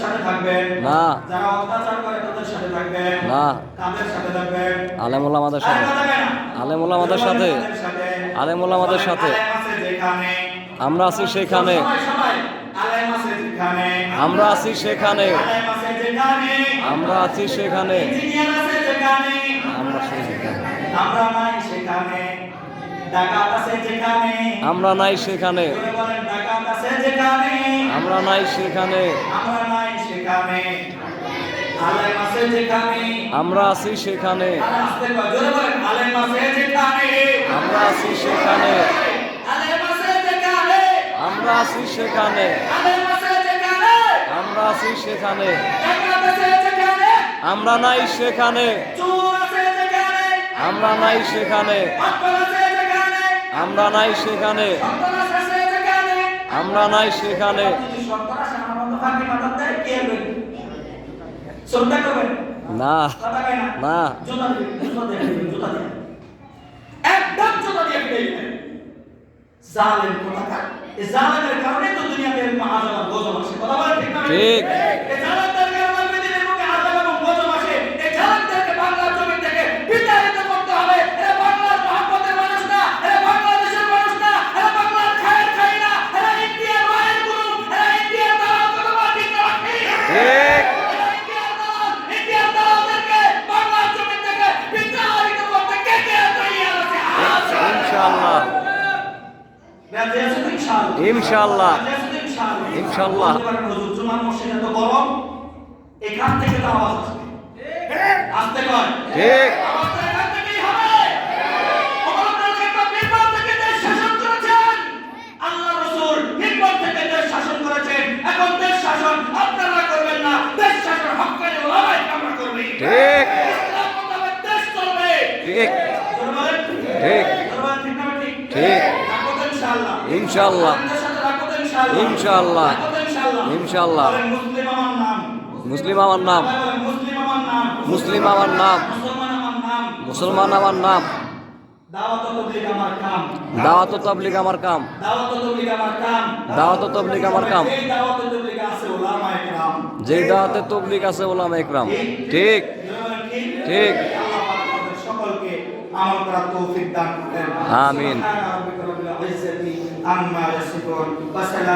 সাথে থাকবেন না। যারা অত্যাচার করে তাদের সাথে থাকবেন না। কাদের সাথে থাকবেন? আলেম ওলামাদের সাথে। আলেম ওলামাদের সাথে। আলেম ওলামাদের সাথে। আমরা আছি সেখানে। আমরা আছি সেখানে। আমরা আছি সেখানে। আমরা সেখানে। আমরা নাই সেখানে। ডাকাত আছে যেখানে। আমরা নাই সেখানে। ডাকাত আছে যেখানে। আমরা নাই সেখানে। আমরা নাই সেখানে। আলেম আছে যেখানে। আমরা আছি সেখানে। আস্তে করে জোরে বলেন আলেম আছে যেখানে। আমরা আছি সেখানে। আলেম আছে যেখানে। আমরা আছি সেখানে। আলেম আছে যেখানে। আমরা আছি সেখানে। ডাকাত আছে যেখানে। আমরা নাই সেখানে। চোর আছে যেখানে। আমরা নাই সেখানে। অপরাধ আছে যেখানে। আমরা নাই সেখানে। সন্ত্রাস আছে যেখানে। আমরা নাই সেখানে। যদি সন্ত্রাস আমার মতো ফাঁকি মাথার দেয় কে হবে? শ্রদ্ধা করবেন? না। কথা কয় না? না। জুতা দিবেন, জুতা দিবেন, জুতা দিবেন। একদম জুতা দিয়ে ফিরে দিবেন। জালেম কোথাকার। এই জালেমের কারণে তো দুনিয়াতে এরকম আযাব আর গজব আসে। কথা বলেন ঠিক না? ঠিক। এই জালেমদের কারণে পৃথিবীর বুকে আযাব এবং গজব আসে। এই জালেমদেরকে বাংলার জমি থেকে বিতাড়িত করতে হবে। এরা বাংলার মহব্বতের মানুষ না, এরা বাংলাদেশের মানুষ না, এরা বাংলার খায়ের খাই না, এরা ইন্ডিয়ার রয়ের গুরু, এরা ইন্ডিয়ার দালাল। কথা বলেন ঠিক না? ঠিক। এরা ইন্ডিয়ার দালাল, ইন্ডিয়ার দালালদেরকে বাংলার জমি থেকে বিতাড়িত করতে কে কে তৈরি আছে? ইনশাআল্লাহ। ইনশাআল্লাহ। ইনশাআল্লাহ। জুমার মসজিদে তো গরম, এখান থেকে তো আওয়াজ আসবে। আসতে কয় ঠিক। আওয়াজটা এখান থেকেই হবে। ওমর ইবনুল খাত্তাব মিম্বার থেকে দেশ শাসন করেছেন। আল্লাহ রাসূল মিম্বার থেকে দেশ শাসন করেছেন। এখন দেশ শাসন আপনারা করবেন না, দেশ শাসন হক্কানি ওলামায়ে কেরামরা করবে। ঠিক। ইসলাম মোতাবেক দেশ চলবে। ঠিক। ধন্যবাদ। ঠিক। ধন্যবাদ। ঠিক না ঠিক? ঠিক। রাখবো তো ইনশাআল্লাহ। ইনশাআল্লাহ। আমাদের সাথে রাখবো তো ইনশাআল্লাহ। ইনশাআল্লাহ। রাখবো তো ইনশাআল্লাহ। ইনশাআল্লাহ। বলেন মুসলিম আমার নাম। মুসলিম আমার নাম। বলেন মুসলিম আমার নাম। মুসলিম আমার নাম। মুসলমান আমার নাম। মুসলমান আমার নাম। দাওয়াত ও তাবলীগ আমার কাম। দাওয়াত ও তাবলীগ আমার কাম। দাওয়াত ও তাবলীগ আমার কাম। দাওয়াত ও তাবলীগ আমার কাম। এই দাওয়াত ও তাবলীগ আছে উলামায়ে কেরাম। যেই দাওয়াতে তাবলীগ আছে উলামায়ে কেরাম। ঠিক। ঠিক। আল্লাহ পাক আমাদের সকলকে আমল করার তৌফিক দান করেন। আমিন। সুবহান রাব্বিকা রাব্বিল ইজ্জাতি আম্মা ইয়াসিফুন ওয়া সালাম